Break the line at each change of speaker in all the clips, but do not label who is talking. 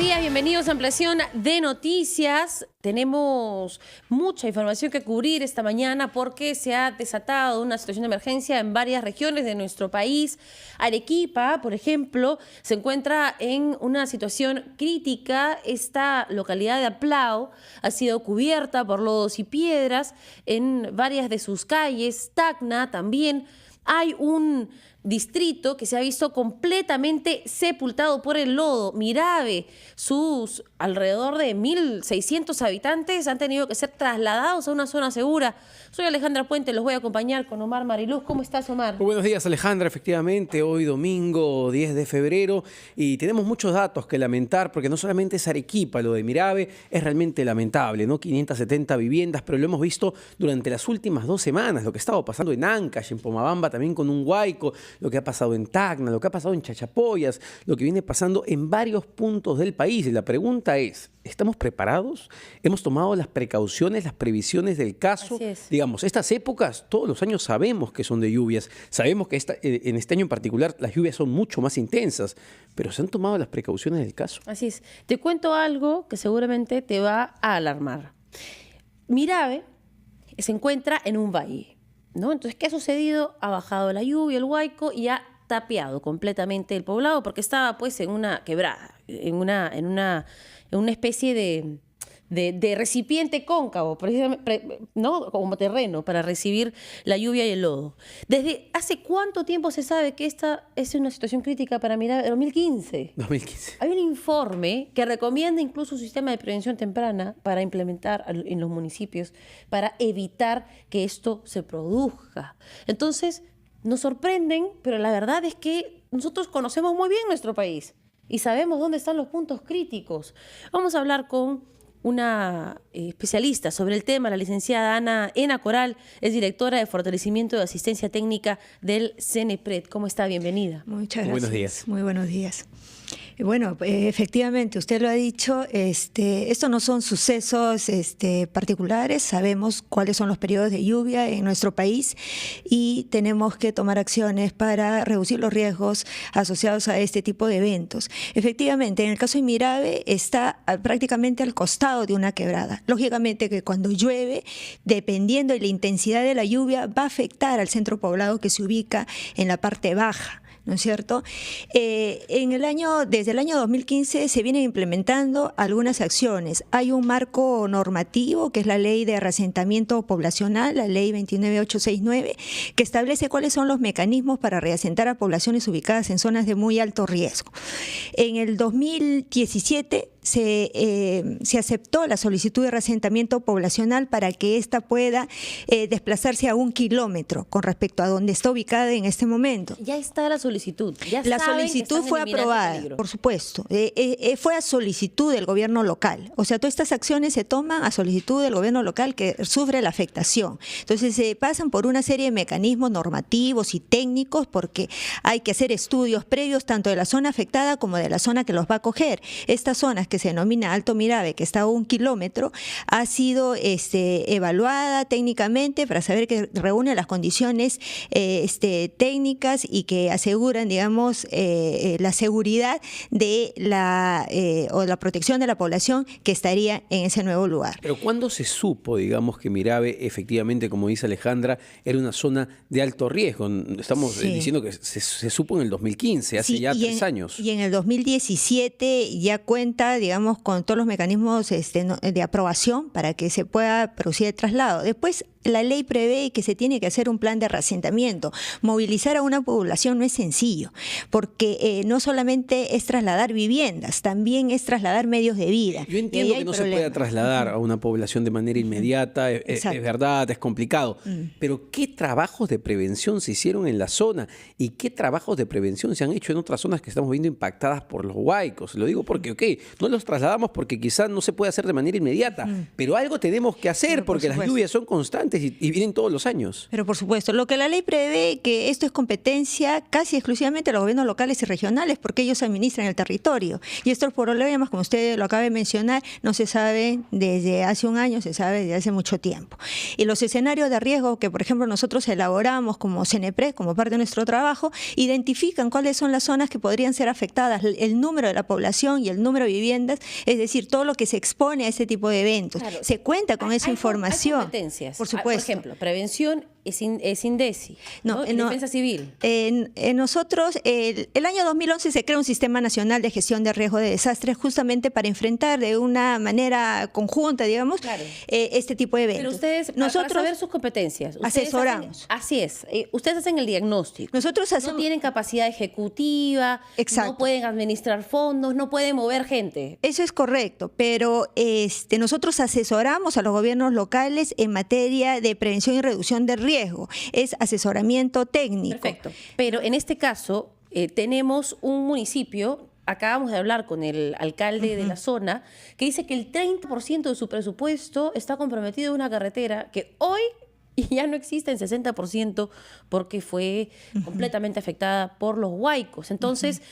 días, bienvenidos a Ampliación de Noticias. Tenemos mucha información que cubrir esta mañana porque se ha desatado una situación de emergencia en varias regiones de nuestro país. Arequipa, por ejemplo, se encuentra en una situación crítica. Esta localidad de Aplao ha sido cubierta por lodos y piedras en varias de sus calles. Tacna también. Hay un distrito que se ha visto completamente sepultado por el lodo. Mirave, sus alrededor de 1.600 habitantes han tenido que ser trasladados a una zona segura. Soy Alejandra Puente, los voy a acompañar con Omar Mariluz. ¿Cómo estás, Omar?
Muy buenos días, Alejandra. Efectivamente, hoy domingo 10 de febrero y tenemos muchos datos que lamentar porque no solamente es Arequipa, lo de Mirave es realmente lamentable, ¿no? 570 viviendas, pero lo hemos visto durante las últimas 2 semanas, lo que estaba pasando en Ancash, en Pomabamba, también con un huayco, lo que ha pasado en Tacna, lo que ha pasado en Chachapoyas, lo que viene pasando en varios puntos del país. Y la pregunta es, ¿estamos preparados? ¿Hemos tomado las precauciones, las previsiones del caso?
Así es.
Digamos, estas épocas, todos los años sabemos que son de lluvias, sabemos que en este año en particular las lluvias son mucho más intensas, pero ¿se han tomado las precauciones del caso?
Así es. Te cuento algo que seguramente te va a alarmar. Mirave se encuentra en un valle, ¿no? Entonces, ¿qué ha sucedido? Ha bajado la lluvia, el huaico, y ha tapiado completamente el poblado porque estaba pues en una quebrada, en una especie de recipiente cóncavo, ¿no? Como terreno para recibir la lluvia y el lodo. ¿Desde hace cuánto tiempo se sabe que esta es una situación crítica para Mirave? 2015.
2015.
Hay un informe que recomienda incluso un sistema de prevención temprana para implementar en los municipios para evitar que esto se produzca. Entonces, nos sorprenden, pero la verdad es que nosotros conocemos muy bien nuestro país y sabemos dónde están los puntos críticos. Vamos a hablar con una especialista sobre el tema, la licenciada Ana Ena Coral, es directora de Fortalecimiento de Asistencia Técnica del CENEPRED. ¿Cómo está? Bienvenida.
Muchas gracias.
Buenos días.
Muy buenos días. Bueno, efectivamente, usted lo ha dicho, estos no son sucesos particulares, sabemos cuáles son los periodos de lluvia en nuestro país y tenemos que tomar acciones para reducir los riesgos asociados a este tipo de eventos. Efectivamente, en el caso de Mirave está prácticamente al costado de una quebrada. Lógicamente que cuando llueve, dependiendo de la intensidad de la lluvia, va a afectar al centro poblado que se ubica en la parte baja, ¿no es cierto? Desde el año 2015 se vienen implementando algunas acciones. Hay un marco normativo, que es la Ley de Reasentamiento Poblacional, la Ley 29869, que establece cuáles son los mecanismos para reasentar a poblaciones ubicadas en zonas de muy alto riesgo. En el 2017 se aceptó la solicitud de reasentamiento poblacional para que ésta pueda desplazarse a 1 kilómetro con respecto a donde está ubicada en este momento.
Ya está la solicitud.
La solicitud fue aprobada, por supuesto. Fue a solicitud del gobierno local. O sea, todas estas acciones se toman a solicitud del gobierno local que sufre la afectación. Entonces, se pasan por una serie de mecanismos normativos y técnicos porque hay que hacer estudios previos tanto de la zona afectada como de la zona que los va a acoger. Estas zonas que se denomina Alto Mirave, que está a 1 kilómetro, ha sido evaluada técnicamente para saber que reúne las condiciones técnicas y que aseguran, digamos, la seguridad de la protección de la población que estaría en ese nuevo lugar.
Pero ¿cuándo se supo, digamos, que Mirave efectivamente, como dice Alejandra, era una zona de alto riesgo? Estamos diciendo que se supo en el 2015, hace ya 3 años.
Y en el 2017 ya cuenta, digamos, con todos los mecanismos de aprobación para que se pueda producir el traslado. Después, la ley prevé que se tiene que hacer un plan de reasentamiento. Movilizar a una población no es sencillo, porque no solamente es trasladar viviendas, también es trasladar medios de vida.
Yo entiendo que no se pueda trasladar a una población de manera inmediata, es verdad, es complicado, pero ¿qué trabajos de prevención se hicieron en la zona y qué trabajos de prevención se han hecho en otras zonas que estamos viendo impactadas por los huaicos? Lo digo porque, no los trasladamos porque quizás no se puede hacer de manera inmediata, pero algo tenemos que hacer porque las lluvias son constantes constantes y vienen todos los años.
Pero por supuesto, lo que la ley prevé que esto es competencia casi exclusivamente de los gobiernos locales y regionales, porque ellos administran el territorio. Y estos problemas, como usted lo acaba de mencionar, no se sabe desde hace un año, se sabe desde hace mucho tiempo. Y los escenarios de riesgo que, por ejemplo, nosotros elaboramos como CENEPRED, como parte de nuestro trabajo, identifican cuáles son las zonas que podrían ser afectadas, el número de la población y el número de viviendas, es decir, todo lo que se expone a este tipo de eventos. Claro. Se cuenta con esa información.
Hay competencias.
Por supuesto.
Por ejemplo, prevención es INDECI, ¿no? Defensa civil.
Nosotros, el año 2011 se crea un Sistema Nacional de Gestión de Riesgo de Desastres justamente para enfrentar de una manera conjunta, digamos, claro, este tipo de eventos.
Pero ustedes, para saber sus competencias,
asesoramos.
Así es. Ustedes hacen el diagnóstico.
Nosotros hacemos,
no tienen capacidad ejecutiva, exacto, no pueden administrar fondos, no pueden mover gente.
Eso es correcto, pero nosotros asesoramos a los gobiernos locales en materia de prevención y reducción de riesgo. Es asesoramiento técnico.
Perfecto. Pero en este caso tenemos un municipio, acabamos de hablar con el alcalde de la zona, que dice que el 30% de su presupuesto está comprometido en una carretera que hoy ya no existe en 60% porque fue completamente afectada por los huaicos. Entonces,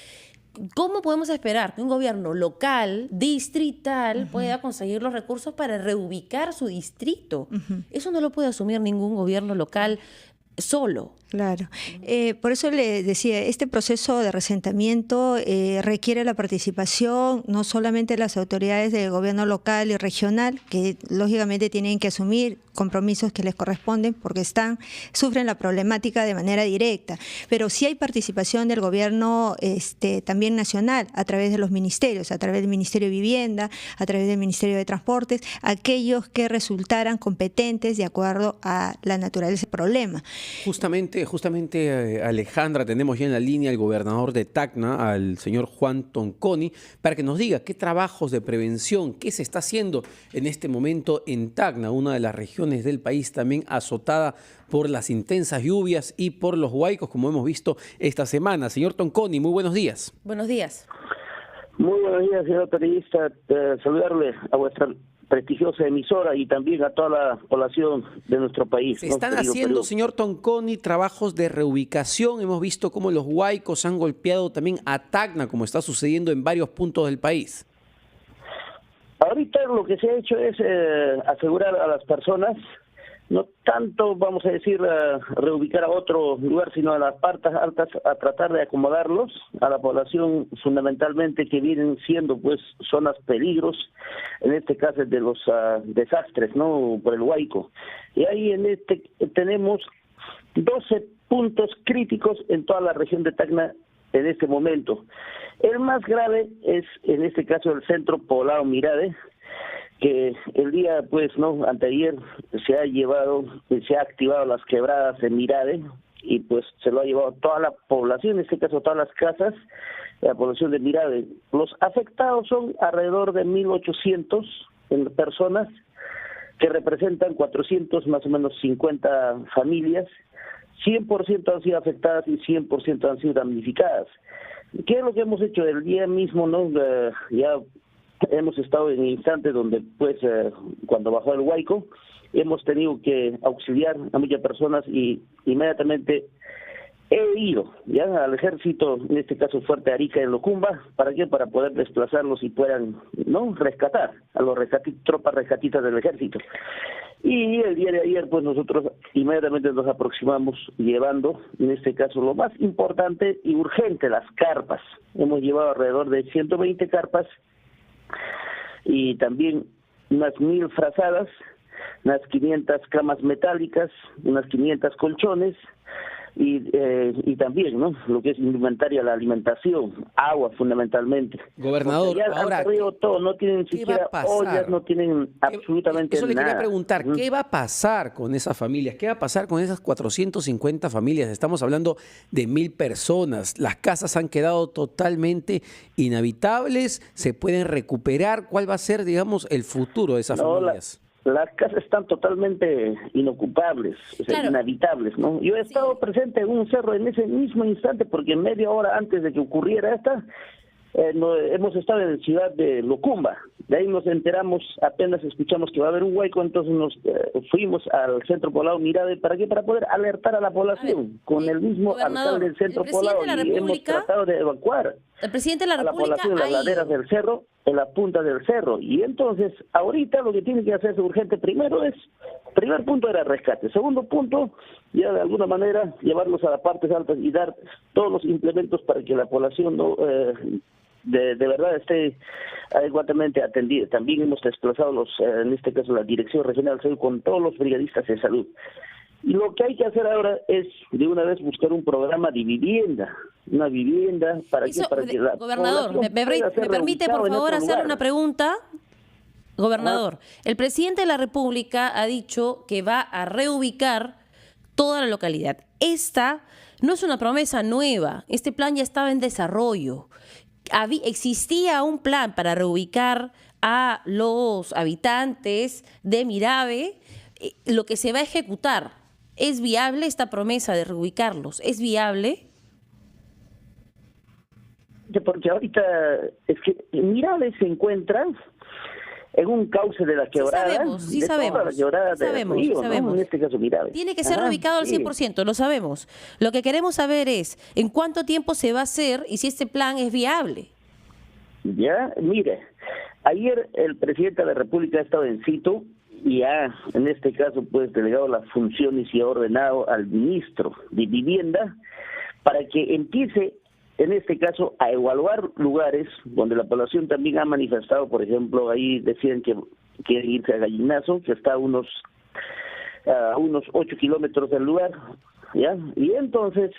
¿cómo podemos esperar que un gobierno local, distrital, pueda conseguir los recursos para reubicar su distrito? Eso no lo puede asumir ningún gobierno local solo.
Claro. Por eso le decía, este proceso de reasentamiento requiere la participación no solamente de las autoridades del gobierno local y regional, que lógicamente tienen que asumir compromisos que les corresponden porque sufren la problemática de manera directa, pero sí hay participación del gobierno también nacional a través de los ministerios, a través del Ministerio de Vivienda, a través del Ministerio de Transportes, aquellos que resultaran competentes de acuerdo a la naturaleza del problema.
Justamente, Alejandra, tenemos ya en la línea al gobernador de Tacna, al señor Juan Tonconi, para que nos diga qué trabajos de prevención, qué se está haciendo en este momento en Tacna, una de las regiones del país también azotada por las intensas lluvias y por los huaicos, como hemos visto esta semana. Señor Tonconi, muy buenos días.
Buenos días.
Muy buenos días, señor periodista. Saludarle a vuestra prestigiosa emisora y también a toda la población de nuestro país.
Se están haciendo, señor Tonconi, trabajos de reubicación. Hemos visto cómo los huaicos han golpeado también a Tacna, como está sucediendo en varios puntos del país.
Ahorita lo que se ha hecho es asegurar a las personas, no tanto, vamos a decir, reubicar a otro lugar, sino a las partes altas, a tratar de acomodarlos a la población, fundamentalmente que vienen siendo pues zonas peligros, en este caso de los desastres, ¿no?, por el huaico. Y ahí tenemos 12 puntos críticos en toda la región de Tacna en este momento. El más grave es, en este caso, el centro poblado Mirade, que el día, pues, no, anteayer se ha activado las quebradas en Mirade y pues se lo ha llevado toda la población, en este caso todas las casas, la población de Mirade. Los afectados son alrededor de 1.800 personas, que representan 400 más o menos 50 familias. 100% han sido afectadas y 100% han sido damnificadas. ¿Qué es lo que hemos hecho? El día mismo, ¿no? Ya hemos estado en el instante donde, pues, cuando bajó el huaico, hemos tenido que auxiliar a muchas personas y inmediatamente he ido ya al ejército, en este caso Fuerte Arica en Locumba. ¿Para qué? Para poder desplazarlos y puedan, ¿no?, rescatar a los tropas rescatistas del ejército. Y el día de ayer, pues, nosotros inmediatamente nos aproximamos llevando, en este caso, lo más importante y urgente, las carpas. Hemos llevado alrededor de 120 carpas y también unas 1.000 frazadas, unas 500 camas metálicas, unas 500 colchones y también, ¿no?, lo que es indumentaria, la alimentación, agua fundamentalmente.
Gobernador,
ya
ahora,
todo, no tienen siquiera ollas, no tienen absolutamente nada.
Eso le quería preguntar, ¿qué va a pasar con esas familias? ¿Qué va a pasar con esas 450 familias? Estamos hablando de 1.000 personas. Las casas han quedado totalmente inhabitables, ¿se pueden recuperar? ¿Cuál va a ser, digamos, el futuro de esas familias?
Las casas están totalmente inocupables, o sea, claro, inhabitables, ¿no? Yo he estado presente en un cerro en ese mismo instante, porque media hora antes de que ocurriera hemos estado en la ciudad de Locumba. De ahí nos enteramos, apenas escuchamos que va a haber un hueco, entonces nos fuimos al centro poblado Mirave. ¿Para qué? Para poder alertar a la población con el mismo alcalde del centro poblado, y hemos tratado de evacuar
el presidente de la
a la
República
población en las laderas del cerro, en la punta del cerro. Y entonces, ahorita lo que tiene que hacerse urgente primero es, primer punto era rescate, segundo punto, ya de alguna manera llevarlos a las partes altas y dar todos los implementos para que la población no de verdad esté adecuadamente atendida. También hemos desplazado en este caso la Dirección Regional de Salud con todos los brigadistas de salud. Y lo que hay que hacer ahora es de una vez buscar un programa de vivienda, una vivienda para que la
gobernador,
población
me
pueda ser
permite por
reubicada en
favor
otro
hacerle
lugar.
una pregunta. Gobernador, el presidente de la República ha dicho que va a reubicar toda la localidad. Esta no es una promesa nueva, este plan ya estaba en desarrollo. Existía un plan para reubicar a los habitantes de Mirave. Lo que se va a ejecutar, ¿es viable esta promesa de reubicarlos? ¿Es viable?
Porque ahorita es que Mirave se encuentra en un cauce de la quebrada,
Sí
de
sabemos,
toda la quebrada del río, ¿no? En este caso Mirave.
Tiene que ser reubicado al 100%, lo sabemos. Lo que queremos saber es en cuánto tiempo se va a hacer y si este plan es viable.
Ya, mire, ayer el presidente de la República ha estado en Cito y ha, en este caso, pues delegado las funciones y ha ordenado al ministro de Vivienda para que empiece, en este caso, a evaluar lugares donde la población también ha manifestado. Por ejemplo, ahí decían que quieren irse a Gallinazo, que está a unos 8 kilómetros del lugar, ¿ya? Y entonces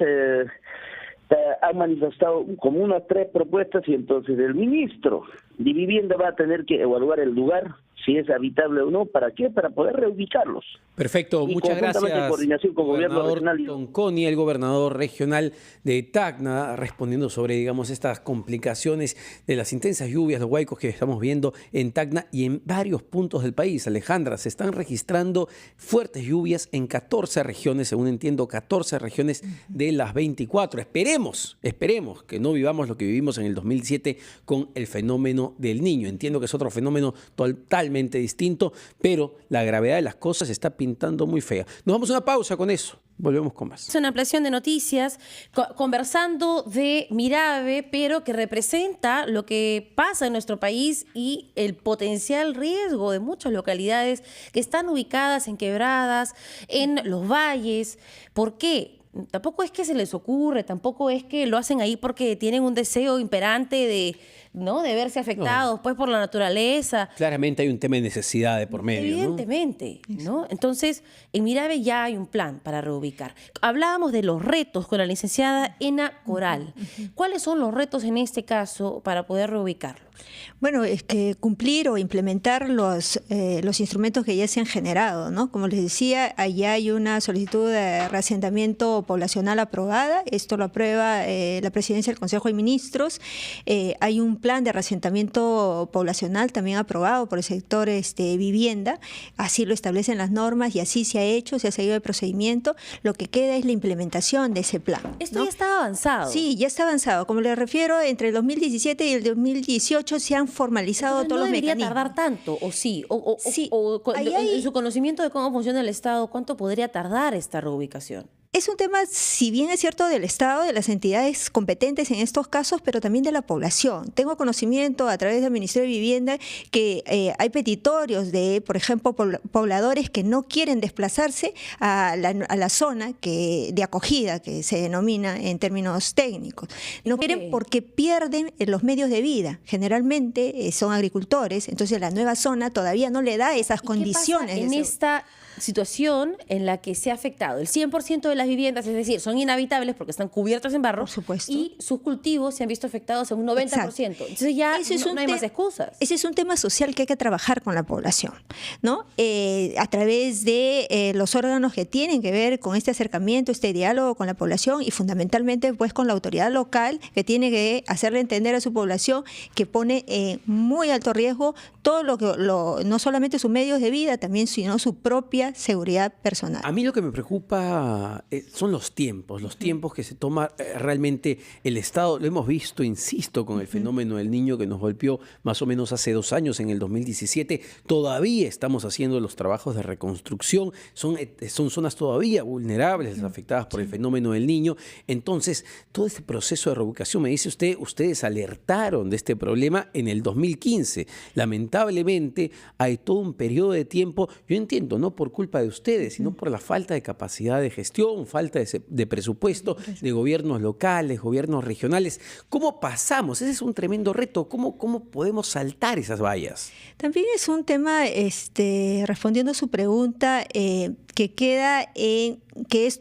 han manifestado como unas 3 propuestas, y entonces el ministro de Vivienda va a tener que evaluar el lugar, si es habitable o no. ¿Para qué? Para poder reubicarlos.
Perfecto,
Y
muchas
conjuntamente
gracias,
en coordinación con gobierno
gobernador
regional y
Conconi, el gobernador regional de Tacna, respondiendo sobre, digamos, estas complicaciones de las intensas lluvias, los huaicos que estamos viendo en Tacna y en varios puntos del país. Alejandra, se están registrando fuertes lluvias en 14 regiones, según entiendo, 14 regiones de las 24. Esperemos que no vivamos lo que vivimos en el 2007 con el fenómeno del Niño. Entiendo que es otro fenómeno totalmente distinto, pero la gravedad de las cosas se está pintando muy fea. Nos vamos a una pausa con eso. Volvemos con más.
Es una ampliación de noticias, conversando de Mirave, pero que representa lo que pasa en nuestro país y el potencial riesgo de muchas localidades que están ubicadas en quebradas, en los valles. ¿Por qué? Tampoco es que se les ocurre, tampoco es que lo hacen ahí porque tienen un deseo imperante de verse afectados pues por la naturaleza.
Claramente hay un tema de necesidad de por medio,
Evidentemente, ¿no? Entonces, en Mirave ya hay un plan para reubicar. Hablábamos de los retos con la licenciada Ena Coral. ¿Cuáles son los retos en este caso para poder reubicarlos?
Bueno, cumplir o implementar los instrumentos que ya se han generado, ¿no? Como les decía, allá hay una solicitud de reasentamiento poblacional aprobada. Esto lo aprueba la Presidencia del Consejo de Ministros. Hay un plan de reasentamiento poblacional también aprobado por el sector vivienda. Así lo establecen las normas y así se ha hecho, se ha seguido el procedimiento. Lo que queda es la implementación de ese plan, ¿no?
Esto ya estaba avanzado.
Sí, ya está avanzado. Como les refiero, entre el 2017 y el 2018 se han formalizado todos los mecanismos.
¿No debería tardar tanto? ¿O sí?
Sí,
En su conocimiento de cómo funciona el Estado, ¿cuánto podría tardar esta reubicación?
Es un tema, si bien es cierto, del Estado, de las entidades competentes en estos casos, pero también de la población. Tengo conocimiento a través del Ministerio de Vivienda que hay petitorios de, por ejemplo, pobladores que no quieren desplazarse a la zona de acogida, que se denomina en términos técnicos. No quieren porque pierden los medios de vida. Generalmente son agricultores, entonces la nueva zona todavía no le da esas condiciones.
¿Qué pasa en esta situación en la que se ha afectado el 100% de las viviendas, es decir, son inhabitables porque están cubiertas en barro?
Por supuesto.
Y sus cultivos se han visto afectados en un 90%. Exacto. Entonces ya no hay más excusas.
Ese es un tema social que hay que trabajar con la población, ¿no? A través de los órganos que tienen que ver con este acercamiento, este diálogo con la población y fundamentalmente pues con la autoridad local, que tiene que hacerle entender a su población que pone en muy alto riesgo todo no solamente sus medios de vida, también sino su propia propia seguridad personal.
A mí lo que me preocupa son los tiempos que se toma realmente el Estado. Lo hemos visto, insisto, con el fenómeno del Niño que nos golpeó más o menos hace 2 años, en el 2017. Todavía estamos haciendo los trabajos de reconstrucción. Son zonas todavía vulnerables, afectadas por el fenómeno del Niño. Entonces, todo este proceso de reubicación, me dice usted, ustedes alertaron de este problema en el 2015. Lamentablemente, hay todo un periodo de tiempo, yo entiendo, no por culpa de ustedes, sino por la falta de capacidad de gestión, falta de presupuesto de gobiernos locales, gobiernos regionales. ¿Cómo pasamos? Ese es un tremendo reto. ¿Cómo podemos saltar esas vallas?
También es un tema, respondiendo a su pregunta, que queda en que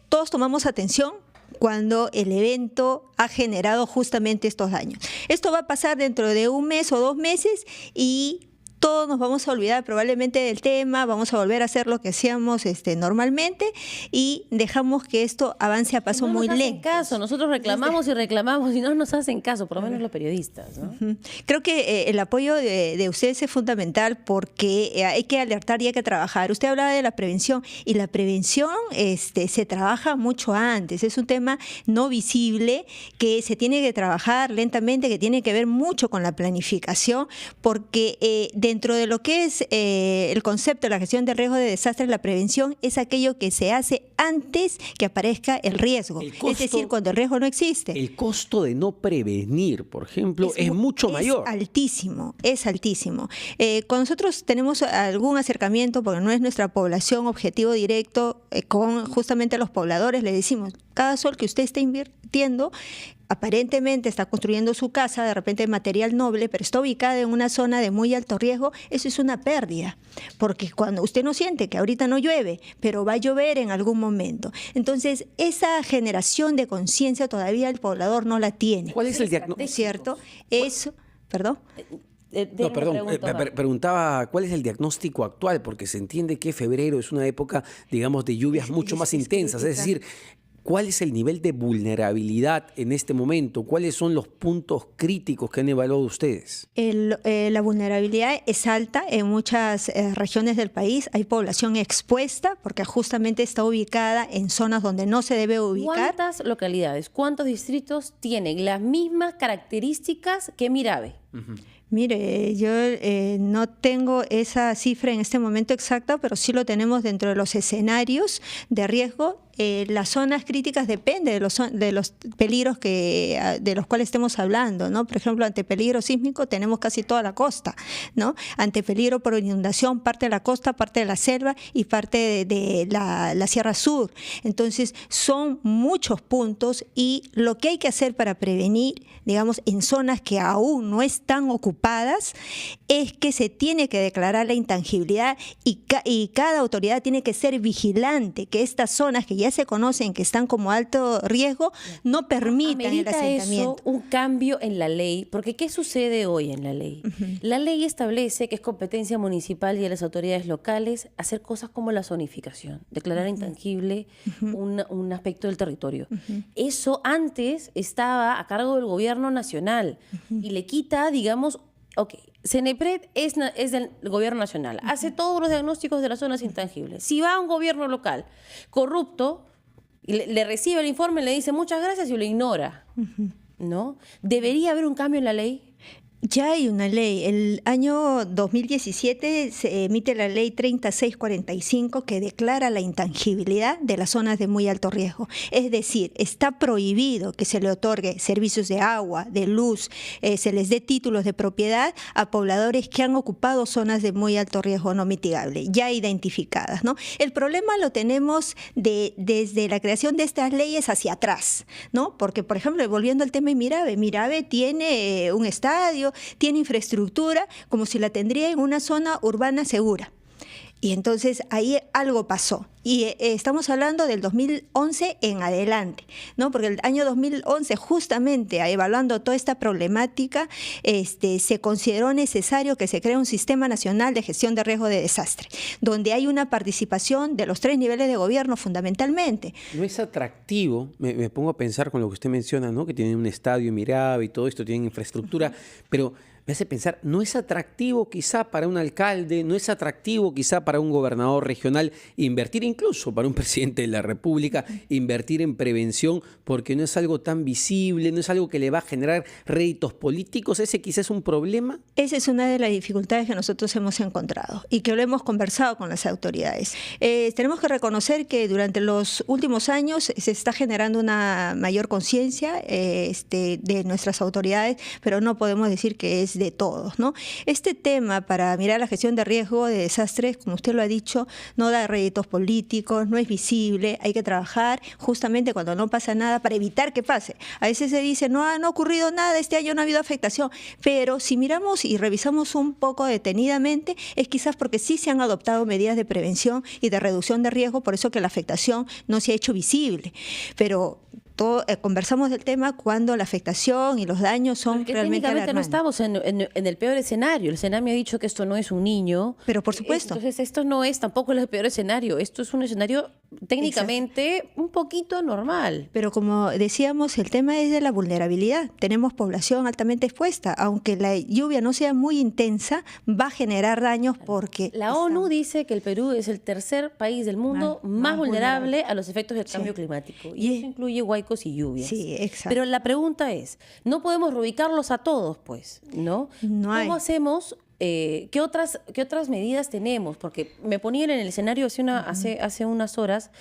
todos tomamos atención cuando el evento ha generado justamente estos daños. Esto va a pasar dentro de 1 mes o 2 meses y todos nos vamos a olvidar probablemente del tema, vamos a volver a hacer lo que hacíamos normalmente y dejamos que esto avance a paso muy lento.
No nos hacen caso, nosotros reclamamos y reclamamos y no nos hacen caso, por lo menos los periodistas, ¿no?
Creo que el apoyo de ustedes es fundamental porque hay que alertar y hay que trabajar. Usted hablaba de la prevención y la prevención se trabaja mucho antes, es un tema no visible que se tiene que trabajar lentamente, que tiene que ver mucho con la planificación, porque dentro de lo que es el concepto de la gestión del riesgo de desastres, la prevención es aquello que se hace antes que aparezca el riesgo. Es decir, cuando el riesgo no existe.
El costo de no prevenir, por ejemplo, es mucho mayor.
Es altísimo, es altísimo. Cuando nosotros tenemos algún acercamiento, porque no es nuestra población objetivo directo, con justamente los pobladores, le decimos, cada sol que usted está invirtiendo, aparentemente está construyendo su casa, de repente material noble, pero está ubicada en una zona de muy alto riesgo, eso es una pérdida, porque cuando usted no siente que ahorita no llueve, pero va a llover en algún momento. Entonces, esa generación de conciencia todavía el poblador no la tiene.
¿Cuál es el diagnóstico?
¿Cierto? Eso, ¿perdón?
No, perdón, preguntaba cuál es el diagnóstico actual, porque se entiende que febrero es una época, digamos, de lluvias mucho más intensas, es decir, ¿cuál es el nivel de vulnerabilidad en este momento? ¿Cuáles son los puntos críticos que han evaluado ustedes?
La vulnerabilidad es alta en muchas regiones del país. Hay población expuesta porque justamente está ubicada en zonas donde no se debe ubicar.
¿Cuántas localidades, cuántos distritos tienen las mismas características que Mirave?
Mire, yo no tengo esa cifra en este momento exacta, pero sí lo tenemos dentro de los escenarios de riesgo. Las zonas críticas depende de los peligros de los cuales estemos hablando, ¿no? Por ejemplo, ante peligro sísmico tenemos casi toda la costa, ¿no? Ante peligro por inundación, parte de la costa, parte de la selva y parte de la Sierra Sur. Entonces, son muchos puntos y lo que hay que hacer para prevenir, digamos, en zonas que aún no están ocupadas, es que se tiene que declarar la intangibilidad y cada autoridad tiene que ser vigilante que estas zonas que ya se conocen que están como alto riesgo no permitan el asentamiento.
Eso un cambio en la ley, porque ¿qué sucede hoy en la ley? La ley establece que es competencia municipal y de las autoridades locales hacer cosas como la zonificación, declarar intangible un aspecto del territorio. Eso antes estaba a cargo del gobierno nacional y le quita, digamos, Cenepred es del gobierno nacional, hace todos los diagnósticos de las zonas intangibles. Si va a un gobierno local corrupto, y le recibe el informe, le dice muchas gracias y lo ignora, ¿no? ¿Debería haber un cambio en la ley?
Ya hay una ley. El año 2017 se emite la ley 3645 que declara la intangibilidad de las zonas de muy alto riesgo. Es decir, está prohibido que se le otorgue servicios de agua, de luz, se les dé títulos de propiedad a pobladores que han ocupado zonas de muy alto riesgo no mitigable, ya identificadas, ¿no? El problema lo tenemos desde la creación de estas leyes hacia atrás, ¿no? Porque, por ejemplo, volviendo al tema de Mirave, Mirave tiene un estadio, tiene infraestructura como si la tendría en una zona urbana segura. Y entonces ahí algo pasó. Y estamos hablando del 2011 en adelante, ¿no? Porque el año 2011, justamente evaluando toda esta problemática, se consideró necesario que se cree un sistema nacional de gestión de riesgo de desastre, donde hay una participación de los 3 niveles de gobierno fundamentalmente.
No es atractivo, me pongo a pensar con lo que usted menciona, ¿no? Que tienen un estadio en Mirave y todo esto, tienen infraestructura, pero me hace pensar, ¿no es atractivo quizá para un alcalde, no es atractivo quizá para un gobernador regional invertir, incluso para un presidente de la República, invertir en prevención, porque no es algo tan visible, no es algo que le va a generar réditos políticos? ¿Ese quizás es un problema?
Esa es una de las dificultades que nosotros hemos encontrado y que lo hemos conversado con las autoridades. Tenemos que reconocer que durante los últimos años se está generando una mayor conciencia de nuestras autoridades, pero no podemos decir que es de todos, ¿no? Este tema para mirar la gestión de riesgo de desastres, como usted lo ha dicho, no da réditos políticos, no es visible, hay que trabajar justamente cuando no pasa nada para evitar que pase. A veces se dice, no ha ocurrido nada, este año no ha habido afectación, pero si miramos y revisamos un poco detenidamente, es quizás porque sí se han adoptado medidas de prevención y de reducción de riesgo, por eso que la afectación no se ha hecho visible. Pero conversamos del tema cuando la afectación y los daños son
porque
realmente
técnicamente no
alarmantes.
estamos en el peor escenario. El Sename ha dicho que esto no es un niño.
Pero por supuesto.
Entonces esto no es tampoco el peor escenario. Esto es un escenario técnicamente un poquito anormal.
Pero como decíamos, el tema es de la vulnerabilidad. Tenemos población altamente expuesta. Aunque la lluvia no sea muy intensa, va a generar daños porque...
La ONU dice que el Perú es el tercer país del mundo más vulnerable a los efectos del cambio climático. Y eso incluye huaicos y lluvias.
Sí, exacto.
Pero la pregunta es, no podemos reubicarlos a todos, pues, ¿no?
No hay.
¿Cómo hacemos? ¿Qué otras medidas tenemos? Porque me ponían en el escenario hace unas horas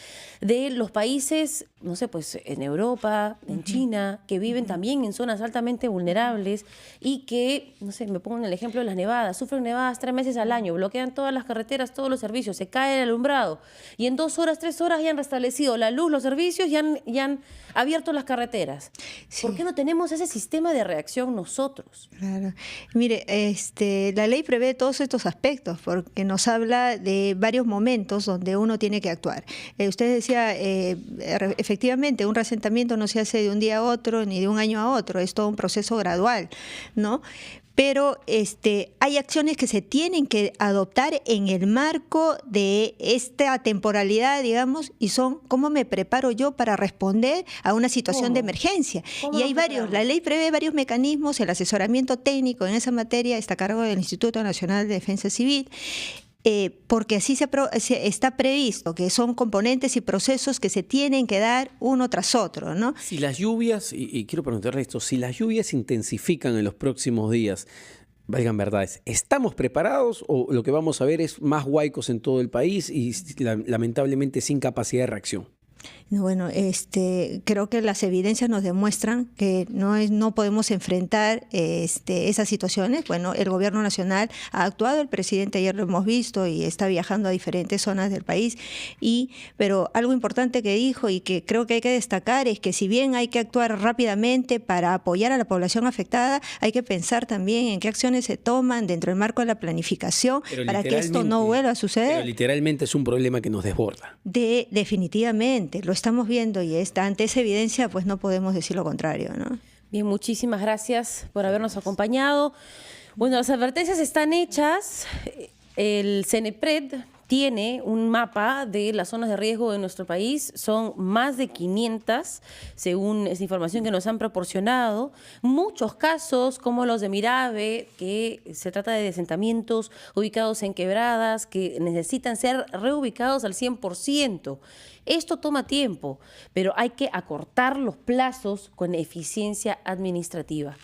de los países, no sé, pues en Europa, en China, que viven también en zonas altamente vulnerables y que, no sé, me pongo en el ejemplo de las nevadas, sufren nevadas 3 meses al año, bloquean todas las carreteras, todos los servicios, se cae el alumbrado y en 2 horas, 3 horas ya han restablecido la luz, los servicios y han abierto las carreteras.
Sí.
¿Por qué no tenemos ese sistema de reacción nosotros?
Claro. Mire, la ley prevé todos estos aspectos porque nos habla de varios momentos donde uno tiene que actuar. Usted decía, efectivamente, un reasentamiento no se hace de un día a otro ni de un año a otro, es todo un proceso gradual, ¿no? Pero hay acciones que se tienen que adoptar en el marco de esta temporalidad, digamos, y son cómo me preparo yo para responder a una situación de emergencia. Y hay varios, la ley prevé varios mecanismos, el asesoramiento técnico en esa materia está a cargo del Instituto Nacional de Defensa Civil. Porque así está previsto que son componentes y procesos que se tienen que dar uno tras otro, ¿no?
Si las lluvias, y quiero preguntarle esto, si las lluvias se intensifican en los próximos días, valgan verdades, ¿estamos preparados o lo que vamos a ver es más huaicos en todo el país y lamentablemente sin capacidad de reacción?
Bueno, creo que las evidencias nos demuestran que no podemos enfrentar esas situaciones. Bueno, el gobierno nacional ha actuado, el presidente ayer lo hemos visto y está viajando a diferentes zonas del país. Pero algo importante que dijo y que creo que hay que destacar es que si bien hay que actuar rápidamente para apoyar a la población afectada, hay que pensar también en qué acciones se toman dentro del marco de la planificación para que esto no vuelva a suceder.
Pero literalmente es un problema que nos desborda.
Definitivamente, lo estamos viendo y ante esa evidencia pues no podemos decir lo contrario, ¿no?
Bien, muchísimas gracias por habernos acompañado. Bueno, las advertencias están hechas. El CENEPRED tiene un mapa de las zonas de riesgo de nuestro país. Son más de 500, según esa información que nos han proporcionado. Muchos casos, como los de Mirave, que se trata de asentamientos ubicados en quebradas, que necesitan ser reubicados al 100%. Esto toma tiempo, pero hay que acortar los plazos con eficiencia administrativa.